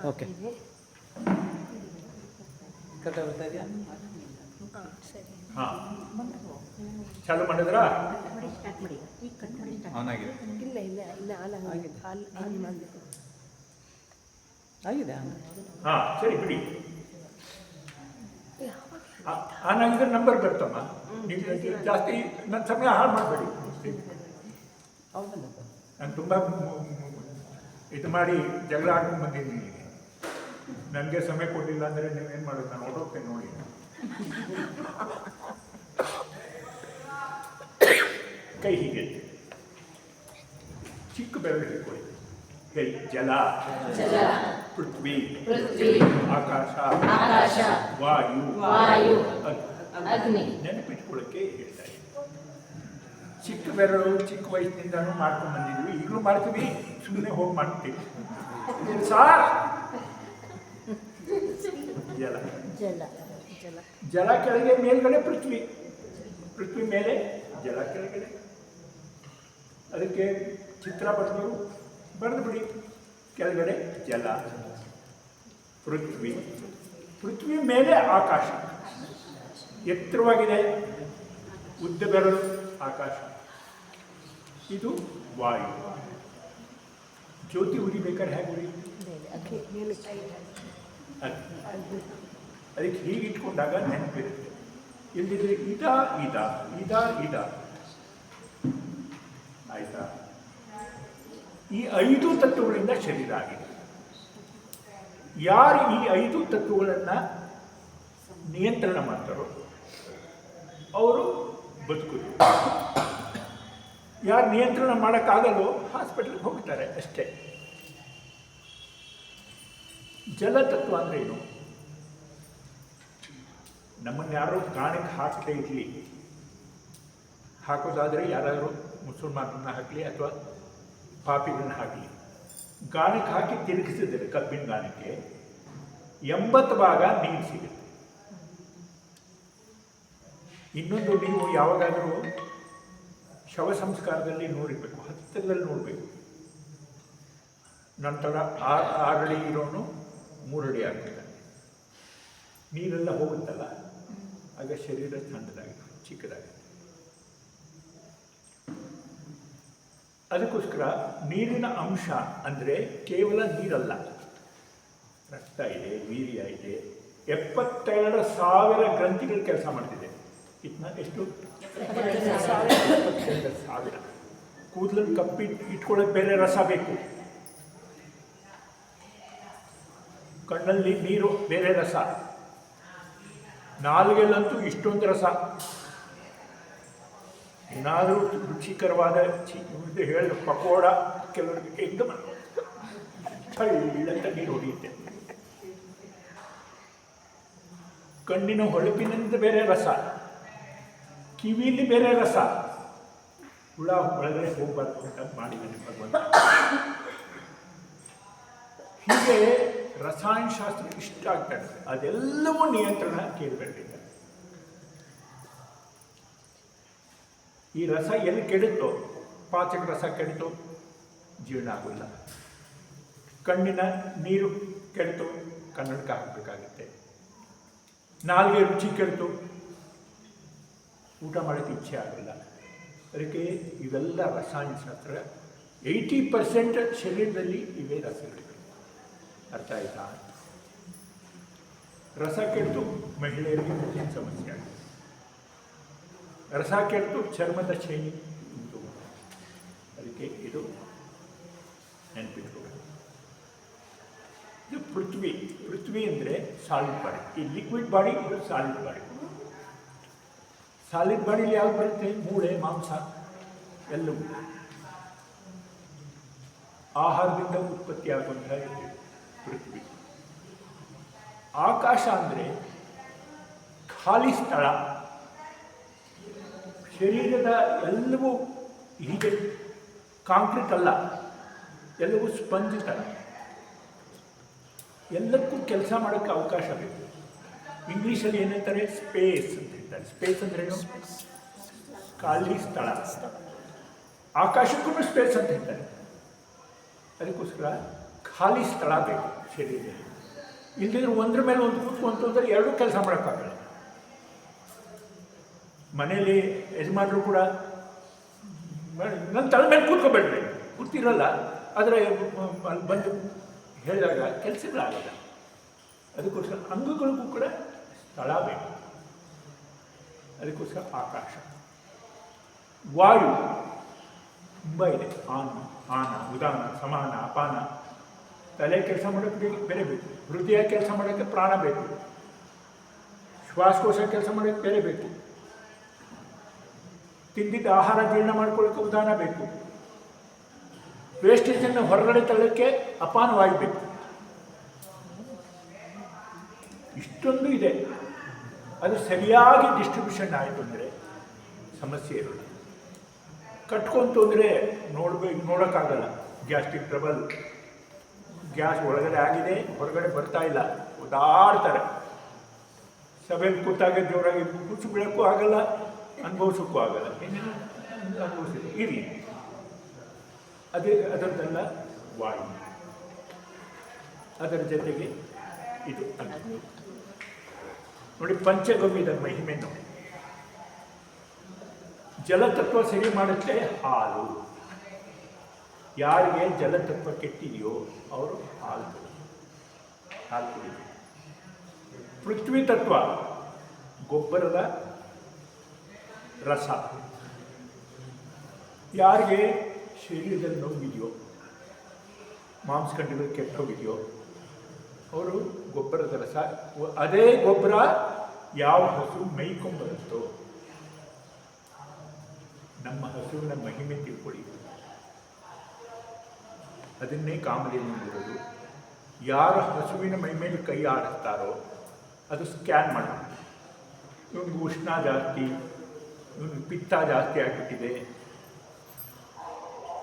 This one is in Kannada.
ಓಕೆ ಕರೆಕ್ಟಾಗಿ ಬರ್ತಾ ಇದೆಯಾ? ಹಾಂ ಚಾಲು ಮಾಡಿದ್ರಾ? ಆಗಿದೆ ಆಗಿದೆ ಹಾಂ ಸರಿ ಬಿಡಿ. ಆನ್ ಆಗಿದ್ರೆ ನಂಬರ್ ಬರ್ತಮ್ಮ. ನೀವು ಜಾಸ್ತಿ ನನ್ನ ಸಮಯ ಹಾಳು ಮಾಡಬೇಡಿ. ನಾನು ತುಂಬ ಇದು ಮಾಡಿ ಜಗಳ ಆಡ್ಕೊಂಡು ಬಂದಿದ್ದೀನಿ. ನನಗೆ ಸಮಯ ಕೊಡಲಿಲ್ಲ ಅಂದರೆ ನೀವೇನು ಮಾಡೋದು? ನಾನು ಹೊರಟೋಗ್ತೇನೆ ನೋಡಿ. ಕೈ ಹೀಗೆ ಚಿಕ್ಕ ಬೆರಳು ಹಿಡ್ಕೊಳ್ಳಿ. ಕೈ ಜಲ, ಪೃಥ್ವಿ, ಆಕಾಶ, ವಾಯು, ಅಗ್ನಿ. ನೆನಪಿಟ್ಕೊಳ್ಳೋಕ್ಕೆ ಹೇಳ್ತಾ ಇದ್ದೀನಿ. ಚಿಕ್ಕ ಬೆರಳು ಚಿಕ್ಕ ವಯಸ್ಸಿನಿಂದನೂ ಮಾಡ್ಕೊಂಡು ಬಂದಿದ್ವಿ, ಈಗಲೂ ಮಾಡ್ತೀವಿ. ಸುಮ್ಮನೆ ಹೋಗಿ ಮಾಡ್ತೀವಿ. ಸಾರ್ ಜಲ ಜಲ ಕೆಳಗೆ, ಮೇಲ್ಗಡೆ ಪೃಥ್ವಿ, ಪೃಥ್ವಿ ಮೇಲೆ, ಜಲ ಕೆಳಗಡೆ. ಅದಕ್ಕೆ ಚಿತ್ರ ಬರೆದು ಬಿಡಿ. ಕೆಳಗಡೆ ಜಲ, ಪೃಥ್ವಿ, ಪೃಥ್ವಿ ಮೇಲೆ ಆಕಾಶ. ಎತ್ತರವಾಗಿದೆ, ಉದ್ದ ಬೆರಳು ಆಕಾಶ. ಇದು ವಾಯು. ಜ್ಯೋತಿ ಉರಿಬೇಕಾದ್ರೆ ಹೇಗೆ ಉರಿ? ಅದಕ್ಕೆ ಹೀಗೆ ಇಟ್ಕೊಂಡಾಗ ನೆನಪಿರುತ್ತೆ. ಇಲ್ಲದಿದ್ರೆ ಇದ ಆಯ್ತಾ? ಈ 5 ತತ್ವಗಳಿಂದ ಶರೀರ ಆಗಿದೆ. ಯಾರು ಈ 5 ತತ್ವಗಳನ್ನು ನಿಯಂತ್ರಣ ಮಾಡ್ತಾರೋ ಅವರು ಬದುಕುದು. ಯಾರು ನಿಯಂತ್ರಣ ಮಾಡೋಕ್ಕಾಗಲ್ಲೋ ಹಾಸ್ಪಿಟ್ಲಿಗೆ ಹೋಗ್ತಾರೆ ಅಷ್ಟೇ. ಜಲತತ್ವ ಅಂದರೆ ಏನು? ನಮ್ಮನ್ನು ಯಾರು ಗಾಣಕ್ಕೆ ಹಾಕಲೇ ಇರಲಿ, ಹಾಕೋದಾದರೆ ಯಾರಾದರೂ ಮುಸಲ್ಮಾನರನ್ನ ಹಾಕಲಿ ಅಥವಾ ಪಾಪಿಗಳನ್ನ ಹಾಕಲಿ, ಗಾಣಕ್ಕೆ ಹಾಕಿ ತಿರುಗಿಸಿದರೆ ಕಬ್ಬಿನ ಗಾಣಕ್ಕೆ 80 ಭಾಗ ನೀರು ಸಿಗುತ್ತೆ. ಇನ್ನೊಂದು, ನೀವು ಯಾವಾಗಾದರೂ ಶವ ಸಂಸ್ಕಾರದಲ್ಲಿ ನೋಡಿರಬೇಕು, ಹತ್ತಿರದಲ್ಲಿ ನೋಡಬೇಕು. ನಂತರ 6 ಅಡಿ ಇರೋನು 3 ಅಡಿ ಆಗ್ತಾನೆ. ನೀರೆಲ್ಲ ಹೋಗುತ್ತಲ್ಲ, ಆಗ ಶರೀರ ಸಣ್ಣದಾಗಿದೆ, ಚಿಕ್ಕದಾಗಿದೆ. ಅದಕ್ಕೋಸ್ಕರ ನೀರಿನ ಅಂಶ ಅಂದರೆ ಕೇವಲ ನೀರಲ್ಲ, ರಕ್ತ ಇದೆ, ವೀರ್ಯ ಇದೆ. 72,000 ಗ್ರಂಥಿಗಳು ಕೆಲಸ ಮಾಡ್ತಿದೆ. ಎಷ್ಟು? 72,000. ಕೂದಲನ್ನು ಇಟ್ಕೊಳ್ಳೋಕೆ ಬೇರೆ ರಸ ಬೇಕು, ಕಣ್ಣಲ್ಲಿ ನೀರು ಬೇರೆ ರಸ, ನಾಲಿಗೆಯಲ್ಲಂತೂ ಇಷ್ಟೊಂದು ರಸ. ಏನಾದರೂ ರುಚಿಕರವಾದ ಹೇಳಿ ಪಕೋಡ ಕೆಲವರಿಗೆ ಇಂದು ಚಳ್ಳಂತ ನೀರು ಹೊಡೆಯುತ್ತೆ. ಕಣ್ಣಿನ ಹೊಳಪಿನಿಂದ ಬೇರೆ ರಸ, ಕಿವಿಯಲ್ಲಿ ಬೇರೆ ರಸ. ಹುಳ ಒಳಗಡೆ ಹೋಗ್ಬಾರ್ದು ಅಂತ ಮಾಡಿದ್ದಾನೆ ಭಗವಂತ. ಹೀಗೆ ರಸಾಯನಶಾಸ್ತ್ರ ಇಷ್ಟ ಆಗ್ತದೆ. ಅದೆಲ್ಲವೂ ನಿಯಂತ್ರಣ ಕೇಳಬೇಕಿದೆ. ಈ ರಸ ಎಲ್ಲಿ ಕೆಡುತ್ತೋ, ಪಾಚಕ ರಸ ಕೆಡುತ್ತೋ ಜೀರ್ಣ ಆಗೋಲ್ಲ. ಕಣ್ಣಿನ ನೀರು ಕೆಡುತ್ತೋ ಕನ್ನಡಕ ಹಾಕಬೇಕಾಗುತ್ತೆ. ನಾಲ್ಗೆ ರುಚಿ ಕೆಡುತ್ತೋ ಊಟ ಮಾಡೋಕ್ಕೆ ಇಚ್ಛೆ ಆಗೋಲ್ಲ. ಅದಕ್ಕೆ ಇವೆಲ್ಲ ರಸಾಯನಶಾಸ್ತ್ರ. 80% ಶರೀರದಲ್ಲಿ ಇವೇ ರಸಗಳಿವೆ. ಅರ್ಥ ಆಯ್ತಾ? ರಸ ಕೆಟ್ಟು ಮಹಿಳೆಯರಿಗೆ ಮುಖ್ಯ ಸಮಸ್ಯೆ ಆಗಿದೆ. ರಸ ಕೆಟ್ಟು ಚರ್ಮದ ಶೈಲಿ ಉಂಟು. ಅದಕ್ಕೆ ಇದು ನೆನಪಿಟ್ಕೊಳ್ಳಿ. ಇದು ಪೃಥ್ವಿ. ಪೃಥ್ವಿ ಅಂದರೆ ಸಾಲಿಡ್ ಬಾಡಿ. ಈ ಲಿಕ್ವಿಡ್ ಬಾಡಿ, ಇದು ಸಾಲಿಡ್ ಬಾಡಿ. ಸಾಲಿಡ್ ಬಾಡಿಲಿ ಯಾವ್ದು ಬರುತ್ತೆ? ಮೂಳೆ, ಮಾಂಸ ಎಲ್ಲವೂ ಆಹಾರದಿಂದ ಉತ್ಪತ್ತಿ ಆಗುವಂತಹ ಪೃಥ್ವಿ. ಆಕಾಶ ಅಂದರೆ ಖಾಲಿ ಸ್ಥಳ. ಶರೀರದ ಎಲ್ಲವೂ ಹೀಗೆ ಕಾಂಕ್ರೀಟ್ ಅಲ್ಲ, ಎಲ್ಲವೂ ಸ್ಪಂಜ್ ಥರ. ಎಲ್ಲಕ್ಕೂ ಕೆಲಸ ಮಾಡೋಕ್ಕೆ ಅವಕಾಶ ಬೇಕು. ಇಂಗ್ಲೀಷಲ್ಲಿ ಏನಂತಾರೆ? ಸ್ಪೇಸ್ ಅಂತ ಹೇಳ್ತಾರೆ. ಸ್ಪೇಸ್ ಅಂದ್ರೆ ಏನು? ಖಾಲಿ ಸ್ಥಳ. ಆಕಾಶಕ್ಕೂ ಸ್ಪೇಸ್ ಅಂತ ಹೇಳ್ತಾರೆ. ಅದಕ್ಕೋಸ್ಕರ ಖಾಲಿ ಸ್ಥಳ ಬೇಕು ಶರೀರದಲ್ಲಿ. ಇಲ್ಲದಿದ್ರೆ ಒಂದ್ರ ಮೇಲೆ ಒಂದು ಕೂತ್ಕೊಂತಂದ್ರೆ ಎರಡೂ ಕೆಲಸ ಮಾಡೋಕ್ಕಾಗಲ್ಲ. ಮನೇಲಿ ಯಜಮಾನರು ಕೂಡ ನನ್ನ ತಲೆ ಮೇಲೆ ಕೂತ್ಕೊಬೇಡ್ರಿ, ಕೂತಿರಲ್ಲ, ಆದರೆ ಅಲ್ಲಿ ಬಂದು ಹೇಳಿದಾಗ ಕೆಲಸಗಳಾಗಲ್ಲ. ಅದಕ್ಕೋಸ್ಕರ ಅಂಗಗಳಿಗೂ ಕೂಡ ಸ್ಥಳ ಬೇಕು. ಅದಕ್ಕೋಸ್ಕರ ಆಕಾಶ. ವಾಯು ತುಂಬ ಇದೆ. ಆನ, ಉದಾನ, ಸಮಾನ, ಅಪಾನ. ತಲೆ ಕೆಲಸ ಮಾಡೋಕ್ಕೆ ಬೇರೆ ಬೇಕು, ಹೃದಯ ಕೆಲಸ ಮಾಡೋಕ್ಕೆ ಪ್ರಾಣ ಬೇಕು, ಶ್ವಾಸಕೋಶ ಕೆಲಸ ಮಾಡೋಕ್ಕೆ ಬೇರೆ ಬೇಕು, ತಿಂದಿದ್ದ ಆಹಾರ ಜೀರ್ಣ ಮಾಡ್ಕೊಳ್ಳೋಕ್ಕೆ ಉದಾನ ಬೇಕು, ವೇಸ್ಟೇಜನ್ನು ಹೊರಗಡೆ ತಳ್ಳೋಕ್ಕೆ ಅಪಾನ ವಾಯು ಬೇಕು. ಇಷ್ಟೊಂದು ಇದೆ. ಅದು ಸರಿಯಾಗಿ ಡಿಸ್ಟ್ರಿಬ್ಯೂಷನ್ ಆಯಿತು ಅಂದರೆ ಸಮಸ್ಯೆ ಇರೋಲ್ಲ. ಕಟ್ಕೊಂತು ಅಂದರೆ ನೋಡೋಕ್ಕಾಗಲ್ಲ. ಗ್ಯಾಸ್ಟ್ರಿಕ್ ಟ್ರಬಲ್, ಗ್ಯಾಸ್ ಒಳಗಡೆ ಆಗಿದೆ, ಹೊರಗಡೆ ಬರ್ತಾ ಇಲ್ಲ, ಓದಾಡ್ತಾರೆ. ಸಭೆಯಲ್ಲಿ ಕೂತಾಗ ಜೋರಾಗಿ ಕೂಸು ಬೀಳೋಕ್ಕೂ ಆಗಲ್ಲ, ಅನುಭವಿಸೋಕ್ಕೂ ಆಗಲ್ಲ. ಏನೇನು ಅನುಭವಿಸಿದ್ರು ಇರಲಿ. ಅದರದ್ದೆಲ್ಲ ವಾಯು. ಅದರ ಜೊತೆಗೆ ಇದು ಅಗ್ನಿ. ನೋಡಿ, ಪಂಚಗವ್ಯದ ಮಹಿಮೆ ನೋಡಿ. ಜಲತತ್ವ ಸರಿ ಮಾಡುತ್ತೆ ಹಾಲು. ಯಾರಿಗೆ ಜಲತತ್ವ ಕೆಟ್ಟಿದೆಯೋ ಅವರು ಹಾಲು ಕುಡಿದು. ಪೃಥ್ವಿ ತತ್ವ ಗೊಬ್ಬರದ ರಸ. ಯಾರಿಗೆ ಶರೀರದಲ್ಲಿ ನೋವಿದೆಯೋ, ಮಾಂಸಖಂಡಗಳು ಕೆಟ್ಟೋಗಿದೆಯೋ ಅವರು ಗೊಬ್ಬರದ ರಸ. ಅದೇ ಗೊಬ್ಬರ ಯಾವ ಹಸು ಮೈಕೊಂಬರುತ್ತೋ, ನಮ್ಮ ಹಸುವಿನ ಮಹಿಮೆ ತಿಳ್ಕೊಳ್ಳಿ. ಅದನ್ನೇ ಕಾಮಧೇನು ಇರೋದು. ಯಾರ ಹಸುವಿನ ಮೈ ಮೇಲೆ ಕೈ ಆಡಿಸ್ತಾರೋ ಅದು ಸ್ಕ್ಯಾನ್ ಮಾಡೋದು. ಇವನಿಗೆ ಉಷ್ಣ ಜಾಸ್ತಿ, ಇವನಿಗೆ ಪಿತ್ತ ಜಾಸ್ತಿ ಆಗಿಬಿಟ್ಟಿದೆ,